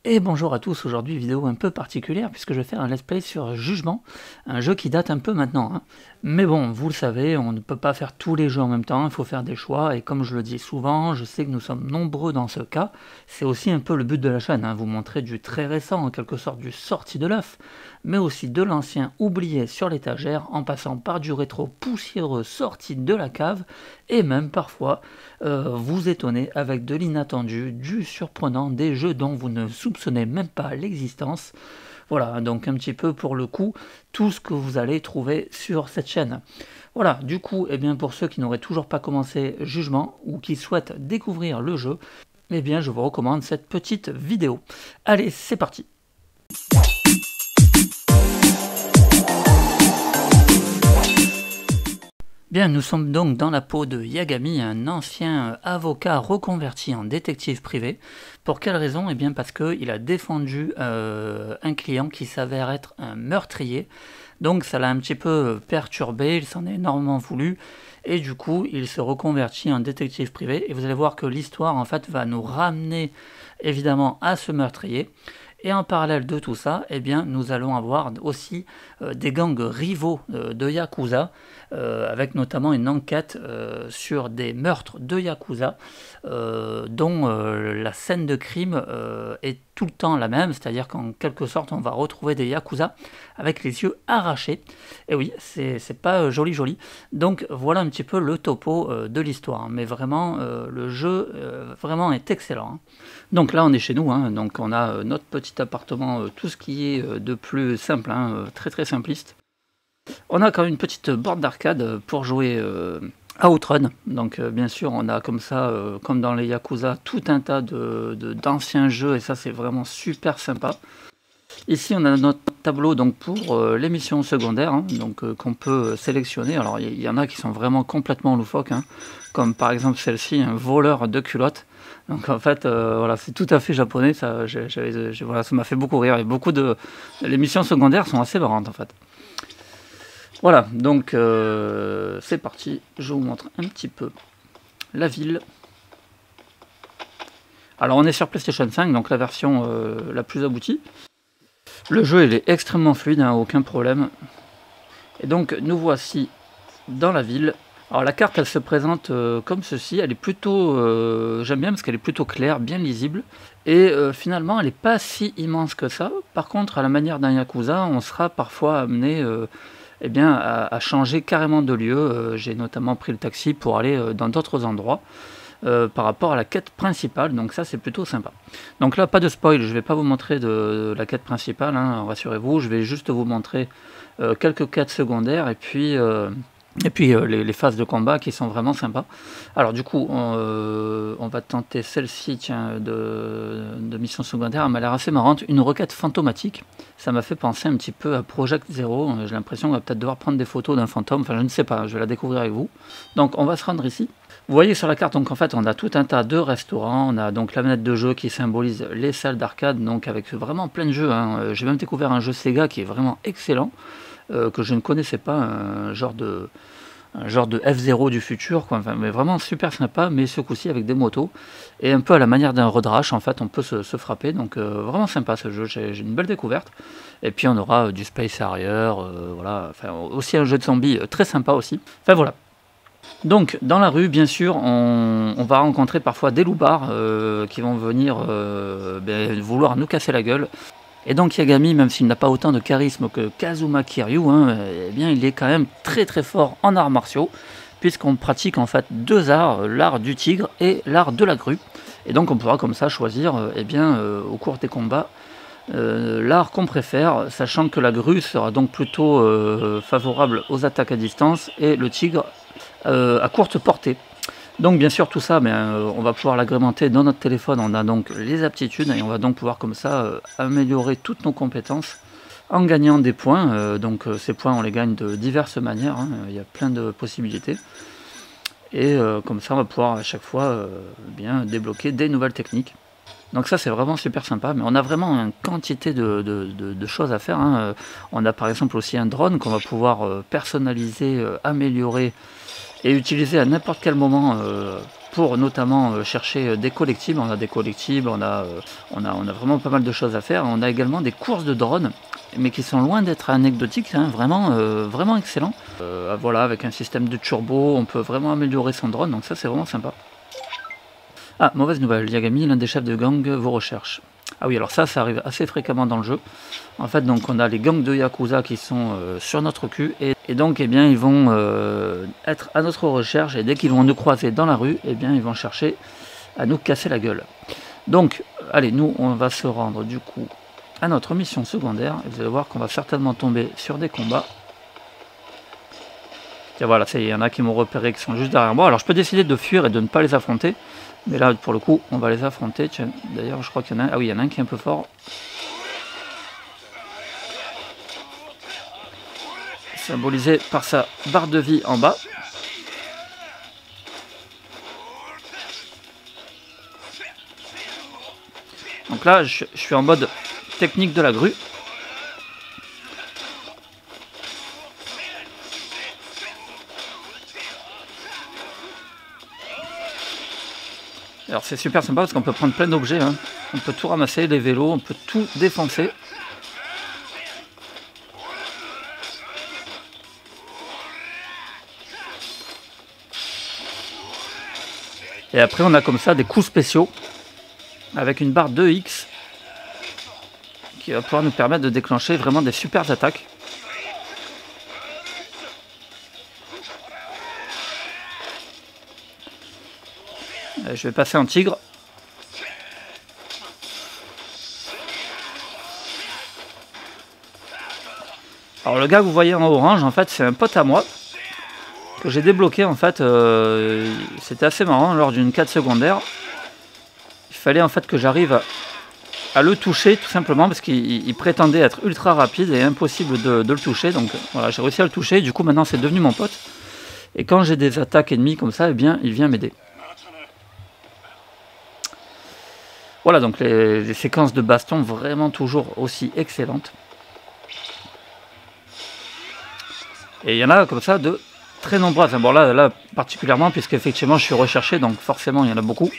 Et bonjour à tous, aujourd'hui vidéo un peu particulière puisque je vais faire un let's play sur Jugement, un jeu qui date un peu maintenant, hein. Mais bon, vous le savez, on ne peut pas faire tous les jeux en même temps, il faut faire des choix, et comme je le dis souvent, je sais que nous sommes nombreux dans ce cas, c'est aussi un peu le but de la chaîne, hein, vous montrer du très récent, en quelque sorte du sorti de l'œuf, mais aussi de l'ancien oublié sur l'étagère, en passant par du rétro poussiéreux sorti de la cave, et même parfois vous étonner avec de l'inattendu, du surprenant, des jeux dont vous ne soupçonnez même pas l'existence. Voilà, donc un petit peu pour le coup, tout ce que vous allez trouver sur cette chaîne. Voilà, du coup, eh bien, pour ceux qui n'auraient toujours pas commencé Jugement ou qui souhaitent découvrir le jeu, eh bien, je vous recommande cette petite vidéo. Allez, c'est parti! Bien, nous sommes donc dans la peau de Yagami, un ancien avocat reconverti en détective privé. Pour quelle raison? Eh bien parce qu'il a défendu un client qui s'avère être un meurtrier. Donc ça l'a un petit peu perturbé, il s'en est énormément voulu. Et du coup, il se reconvertit en détective privé. Et vous allez voir que l'histoire, en fait, va nous ramener évidemment à ce meurtrier. Et en parallèle de tout ça, eh bien, nous allons avoir aussi des gangs rivaux de Yakuza, avec notamment une enquête sur des meurtres de Yakuza, dont la scène de crime est tout le temps la même, c'est-à-dire qu'en quelque sorte, on va retrouver des Yakuza avec les yeux arrachés. Et oui, c'est pas joli. Donc voilà un petit peu le topo de l'histoire. Mais vraiment, le jeu vraiment est excellent, hein. Donc là, on est chez nous, hein, donc on a notre petit appartement, tout ce qui est de plus simple, hein, très simpliste. On a quand même une petite borne d'arcade pour jouer à Outrun. Donc bien sûr, on a comme ça, comme dans les Yakuza, tout un tas d'anciens jeux, et ça c'est vraiment super sympa. Ici, on a notre tableau donc pour les missions secondaires, hein, donc qu'on peut sélectionner. Alors il y en a qui sont vraiment complètement loufoques, hein, comme par exemple celle-ci, un voleur de culottes. Donc en fait, voilà, c'est tout à fait japonais. Ça, voilà, ça m'a fait beaucoup rire. Et beaucoup de les missions secondaires sont assez marrantes en fait. Voilà, donc c'est parti. Je vous montre un petit peu la ville. Alors on est sur PlayStation 5, donc la version la plus aboutie. Le jeu il est extrêmement fluide, hein, aucun problème. Et donc nous voici dans la ville. Alors la carte elle se présente comme ceci, elle est plutôt, j'aime bien parce qu'elle est plutôt claire, bien lisible. Et finalement elle n'est pas si immense que ça. Par contre à la manière d'un Yakuza, on sera parfois amené eh bien, à changer carrément de lieu. J'ai notamment pris le taxi pour aller dans d'autres endroits. Par rapport à la quête principale, donc ça c'est plutôt sympa. Donc là pas de spoil, je ne vais pas vous montrer de la quête principale, hein, rassurez-vous, je vais juste vous montrer quelques quêtes secondaires et puis les phases de combat qui sont vraiment sympas. Alors du coup on va tenter celle-ci, tiens, de mission secondaire, elle m'a l'air assez marrante, une requête fantomatique. Ça m'a fait penser un petit peu à Project Zero, j'ai l'impression qu'on va peut-être devoir prendre des photos d'un fantôme, enfin je ne sais pas, je vais la découvrir avec vous. Donc on va se rendre ici. Vous voyez sur la carte, donc en fait, on a tout un tas de restaurants. On a donc la manette de jeu qui symbolise les salles d'arcade, donc avec vraiment plein de jeux, hein. J'ai même découvert un jeu Sega qui est vraiment excellent, que je ne connaissais pas, un genre de F0 du futur, quoi. Enfin, mais vraiment super sympa, mais ce coup-ci avec des motos. Et un peu à la manière d'un Road Rash, en fait, on peut se frapper. Donc vraiment sympa ce jeu, j'ai une belle découverte. Et puis on aura du Space Harrier, voilà. Enfin, aussi un jeu de zombies très sympa aussi. Enfin voilà. Donc, dans la rue, bien sûr, on va rencontrer parfois des loupards qui vont venir vouloir nous casser la gueule. Et donc Yagami, même s'il n'a pas autant de charisme que Kazuma Kiryu, hein, eh bien, il est quand même très fort en arts martiaux, puisqu'on pratique en fait deux arts, l'art du tigre et l'art de la grue. Et donc on pourra comme ça choisir au cours des combats l'art qu'on préfère, sachant que la grue sera donc plutôt favorable aux attaques à distance et le tigre à courte portée. Donc bien sûr tout ça, on va pouvoir l'agrémenter dans notre téléphone. On a donc les aptitudes et on va donc pouvoir comme ça améliorer toutes nos compétences en gagnant des points. Donc ces points on les gagne de diverses manières, hein. Il y a plein de possibilités. Et comme ça on va pouvoir à chaque fois bien débloquer des nouvelles techniques. Donc ça c'est vraiment super sympa, mais on a vraiment une quantité de choses à faire, hein. On a par exemple aussi un drone qu'on va pouvoir personnaliser, améliorer et utiliser à n'importe quel moment pour notamment chercher des collectibles. On a des collectibles, on a vraiment pas mal de choses à faire. On a également des courses de drones, mais qui sont loin d'être anecdotiques, hein, vraiment excellent. Voilà, avec un système de turbo, on peut vraiment améliorer son drone, donc ça c'est vraiment sympa. Ah, mauvaise nouvelle, Yagami, l'un des chefs de gang, vous recherche. Ah oui, alors ça arrive assez fréquemment dans le jeu. En fait, donc on a les gangs de Yakuza qui sont sur notre cul, et donc eh bien, ils vont être à notre recherche, et dès qu'ils vont nous croiser dans la rue, eh bien, ils vont chercher à nous casser la gueule. Donc, allez, nous, on va se rendre du coup à notre mission secondaire, et vous allez voir qu'on va certainement tomber sur des combats. Et voilà, il y en a qui m'ont repéré, qui sont juste derrière moi. Alors je peux décider de fuir et de ne pas les affronter, mais là, pour le coup, on va les affronter. D'ailleurs, je crois qu'il y en a un. Ah oui, il y en a un qui est un peu fort. Symbolisé par sa barre de vie en bas. Donc là, je suis en mode technique de la grue. Alors c'est super sympa parce qu'on peut prendre plein d'objets, hein. On peut tout ramasser, les vélos, on peut tout défoncer. Et après on a comme ça des coups spéciaux avec une barre 2X qui va pouvoir nous permettre de déclencher vraiment des super attaques. Je vais passer en tigre. Alors le gars que vous voyez en orange, en fait, c'est un pote à moi que j'ai débloqué. En fait, c'était assez marrant lors d'une quête secondaire. Il fallait en fait que j'arrive à le toucher tout simplement parce qu'il prétendait être ultra rapide et impossible de le toucher. Donc voilà, j'ai réussi à le toucher. Du coup, maintenant, c'est devenu mon pote. Et quand j'ai des attaques ennemies comme ça, eh bien, il vient m'aider. Voilà, donc les séquences de baston vraiment toujours aussi excellentes. Et il y en a comme ça de très nombreuses. Bon là particulièrement, puisqu'effectivement je suis recherché, donc forcément il y en a beaucoup.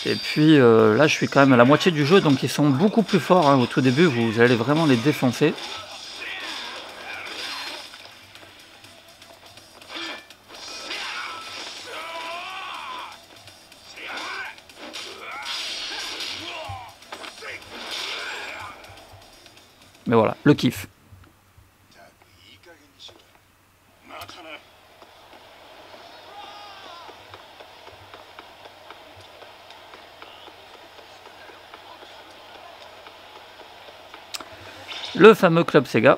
Et puis là je suis quand même à la moitié du jeu, donc ils sont beaucoup plus forts, hein. Au tout début, vous allez vraiment les défoncer. Mais voilà, le kiff. Le fameux Club Sega.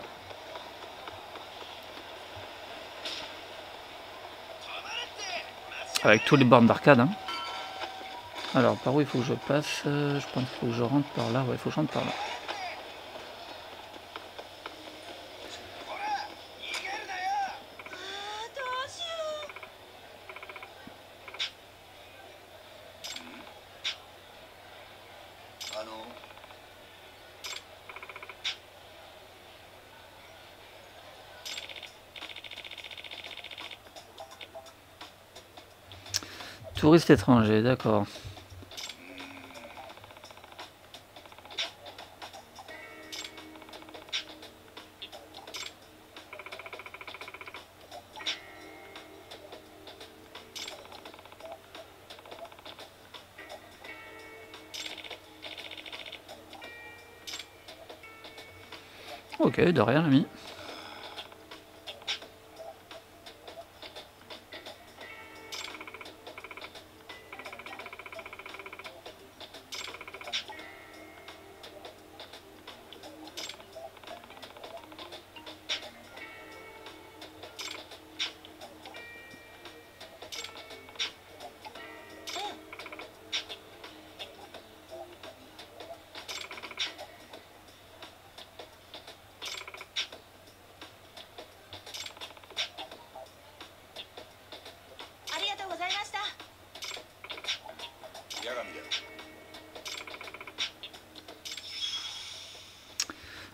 Avec tous les bornes d'arcade, hein. Alors, par où il faut que je passe? Je pense qu'il faut que je rentre par là. Ouais, il faut que je rentre par là. Touriste étranger, d'accord. Ok, de rien, l'ami.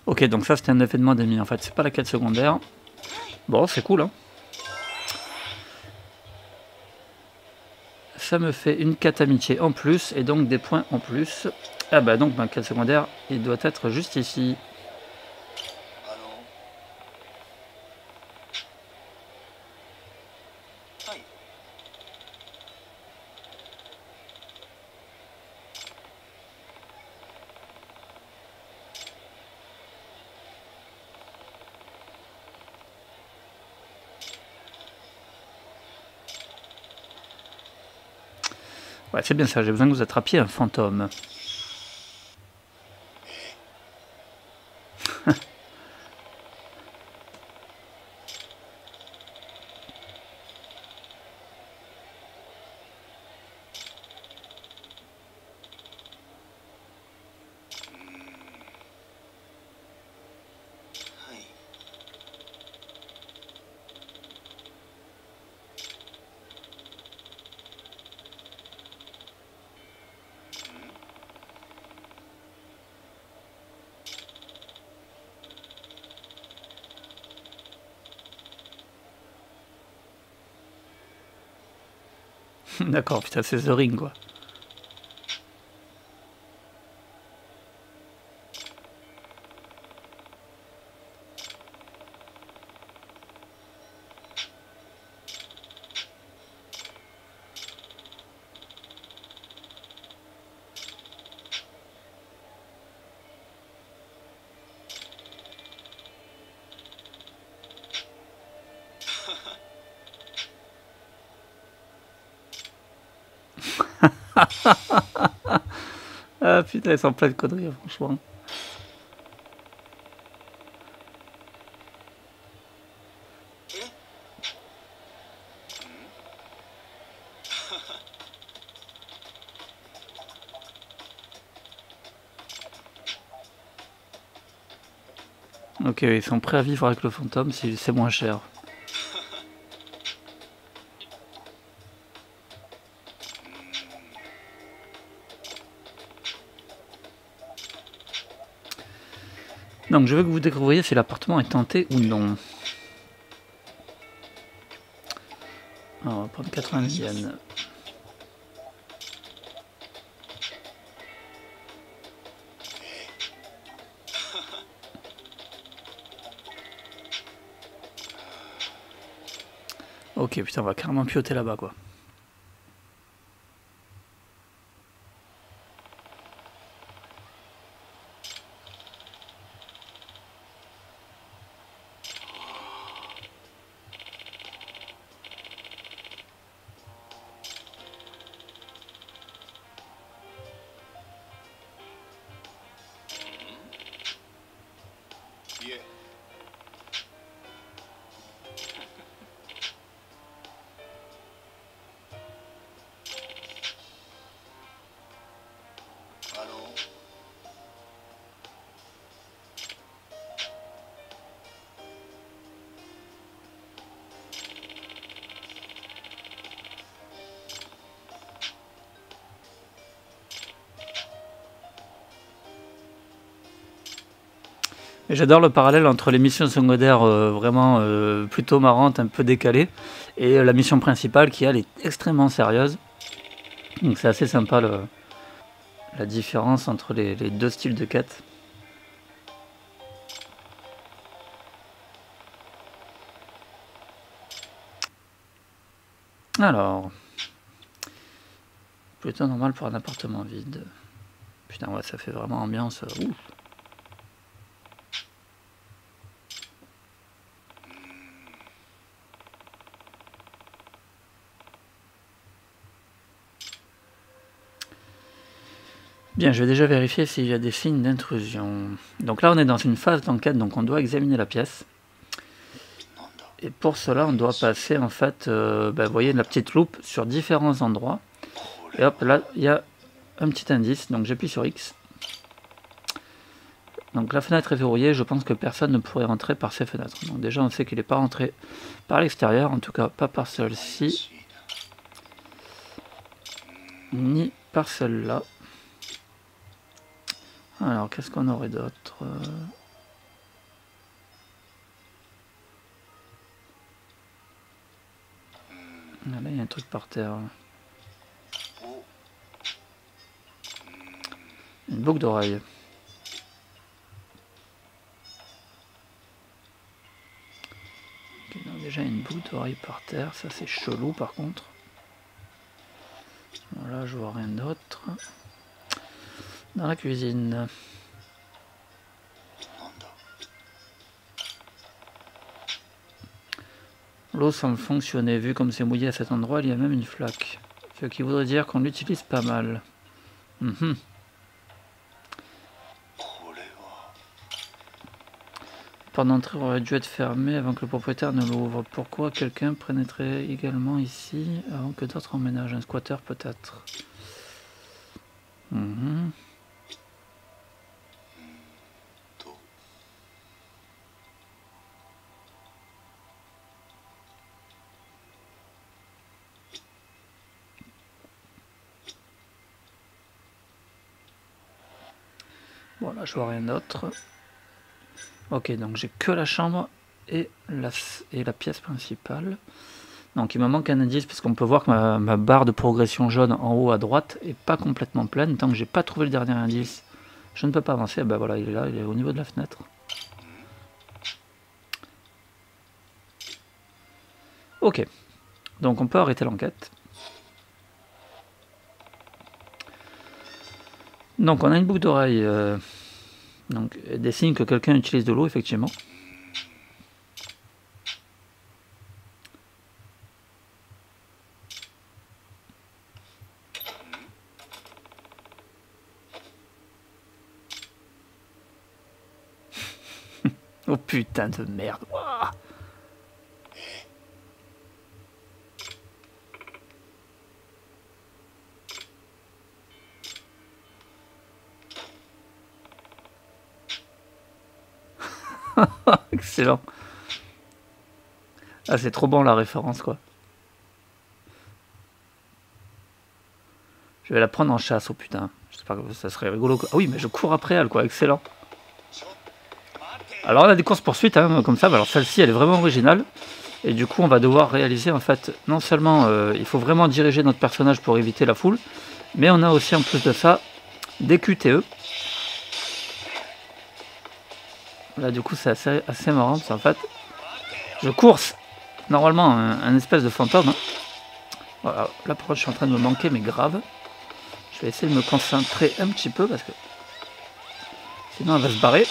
Ok, donc ça c'était un événement d'ennemi en fait, c'est pas la quête secondaire. Bon, c'est cool, hein. ça me fait une quête amitié en plus et donc des points en plus. Ah bah donc ma quête secondaire, il doit être juste ici. Ouais, c'est bien ça, j'ai besoin que vous attrapiez un fantôme. D'accord, putain, c'est The Ring, quoi. Ah putain, ils sont plein de conneries, franchement. Ok, ils sont prêts à vivre avec le fantôme si c'est moins cher. Donc je veux que vous découvriez si l'appartement est tenté ou non. Alors, on va prendre 90 yens. Ok, putain, on va carrément pioter là-bas, quoi. Et j'adore le parallèle entre les missions secondaires vraiment plutôt marrantes, un peu décalées, et la mission principale qui, elle, est extrêmement sérieuse. Donc c'est assez sympa la différence entre les deux styles de quête. Alors, plutôt normal pour un appartement vide. Putain, ouais, ça fait vraiment ambiance. Ouf. Bien, je vais déjà vérifier s'il y a des signes d'intrusion. Donc là, on est dans une phase d'enquête, donc on doit examiner la pièce. Et pour cela, on doit passer, en fait, vous voyez, la petite loupe sur différents endroits. Et hop, là, il y a un petit indice, donc j'appuie sur X. Donc la fenêtre est verrouillée, je pense que personne ne pourrait rentrer par ces fenêtres. Donc déjà, on sait qu'il n'est pas rentré par l'extérieur, en tout cas pas par celle-ci. Ni par celle-là. Alors, qu'est-ce qu'on aurait d'autre? Là, il y a un truc par terre. Une boucle d'oreille. Okay, donc déjà une boucle d'oreille par terre, ça c'est chelou par contre. Voilà, je vois rien d'autre. Dans la cuisine. L'eau semble fonctionner, vu comme c'est mouillé à cet endroit, il y a même une flaque. Ce qui voudrait dire qu'on l'utilise pas mal. La porte d'entrée aurait dû être fermée avant que le propriétaire ne l'ouvre. Pourquoi quelqu'un pénétrait également ici avant que d'autres emménagent? Un squatter peut-être. Bon, là je vois rien d'autre. Ok, donc j'ai que la chambre et la pièce principale. Donc il me manque un indice parce qu'on peut voir que ma barre de progression jaune en haut à droite est pas complètement pleine. Tant que j'ai pas trouvé le dernier indice, je ne peux pas avancer. Ben voilà, il est là, il est au niveau de la fenêtre. Ok, donc on peut arrêter l'enquête. Donc on a une boucle d'oreille, donc des signes que quelqu'un utilise de l'eau effectivement. Oh putain de merde. Ouah. Excellent. Ah c'est trop bon la référence quoi. Je vais la prendre en chasse, oh putain. J'espère que ça serait rigolo. Ah oui mais je cours après elle quoi, excellent. Alors on a des courses poursuites hein, comme ça, alors celle-ci elle est vraiment originale. Et du coup on va devoir réaliser en fait, non seulement il faut vraiment diriger notre personnage pour éviter la foule, mais on a aussi en plus de ça des QTE. Là du coup c'est assez marrant parce qu'en fait je course normalement un espèce de fantôme. Hein. Voilà, là pour contre je suis en train de me manquer mais grave. Je vais essayer de me concentrer un petit peu parce que sinon elle va se barrer.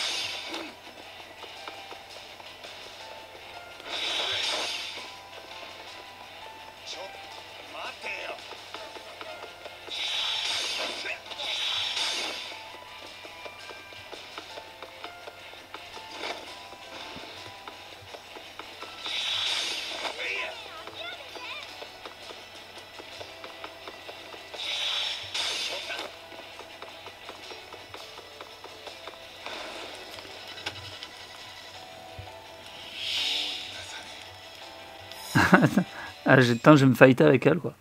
Ah, j'ai le temps, je vais me fighter avec elle quoi.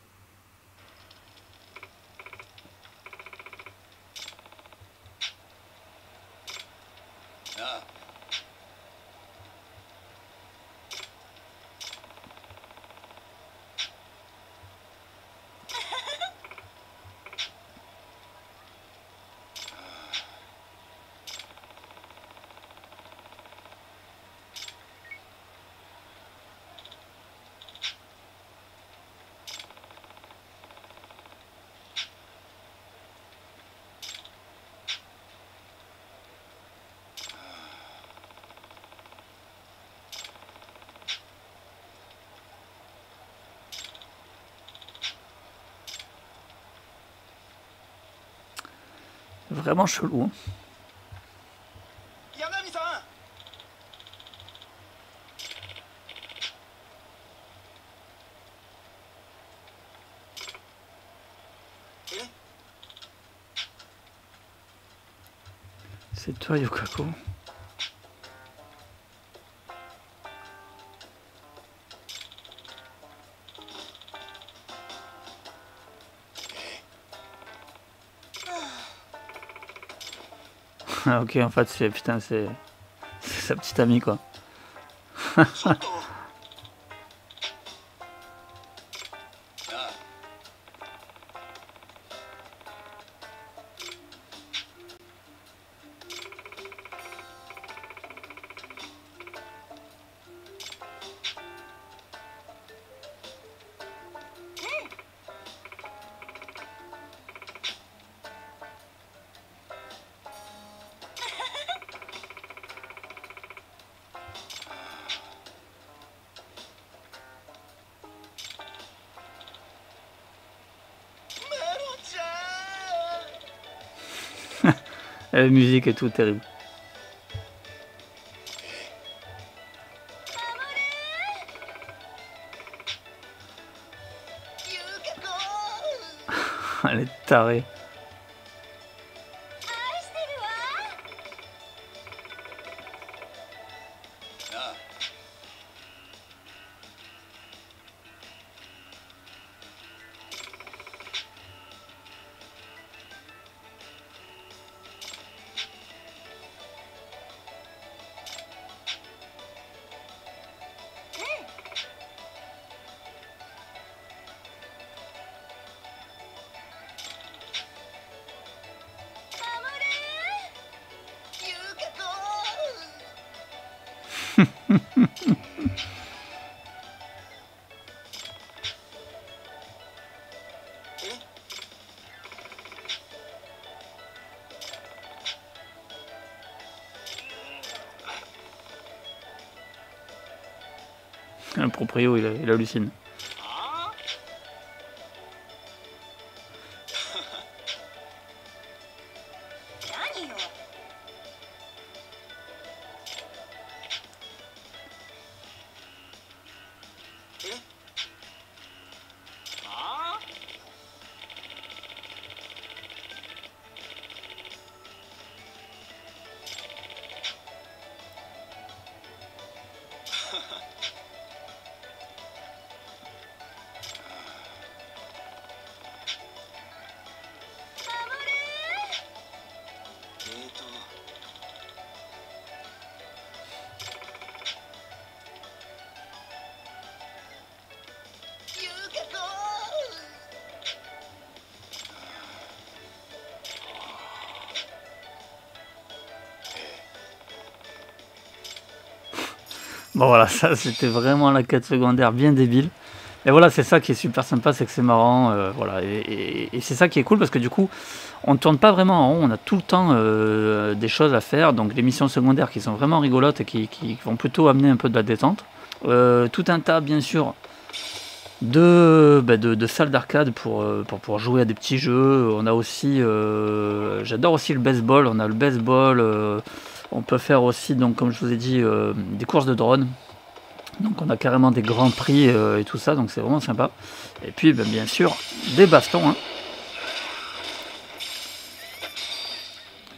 Vraiment chelou. Hein. C'est toi Yukako. Ah ok en fait c'est putain c'est sa petite amie quoi. La musique et tout, terrible. Elle est tarée. Le proprio, il hallucine. Bon voilà, ça c'était vraiment la quête secondaire bien débile. Et voilà, c'est ça qui est super sympa, c'est que c'est marrant, voilà, et c'est ça qui est cool parce que du coup, on ne tourne pas vraiment en rond, on a tout le temps des choses à faire, donc des missions secondaires qui sont vraiment rigolotes et qui vont plutôt amener un peu de la détente. Tout un tas, bien sûr, de salles d'arcade pour jouer à des petits jeux. On a aussi, j'adore aussi le baseball, on a le baseball, on peut faire aussi, donc comme je vous ai dit, des courses de drones. Donc on a carrément des grands prix et tout ça, donc c'est vraiment sympa. Et puis bien sûr, des bastons. Hein.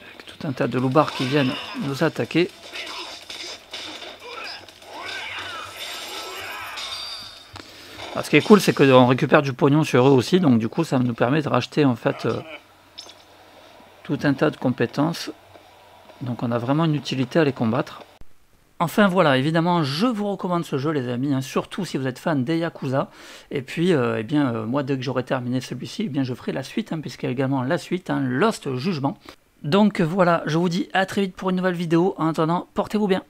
Avec tout un tas de loupards qui viennent nous attaquer. Alors, ce qui est cool, c'est qu'on récupère du pognon sur eux aussi, donc du coup ça nous permet de racheter en fait tout un tas de compétences. Donc on a vraiment une utilité à les combattre. Enfin voilà, évidemment, je vous recommande ce jeu les amis, hein, surtout si vous êtes fan des Yakuza. Et puis, moi dès que j'aurai terminé celui-ci, je ferai la suite, hein, puisqu'il y a également la suite, hein, Lost Judgment. Donc voilà, je vous dis à très vite pour une nouvelle vidéo. En attendant, portez-vous bien.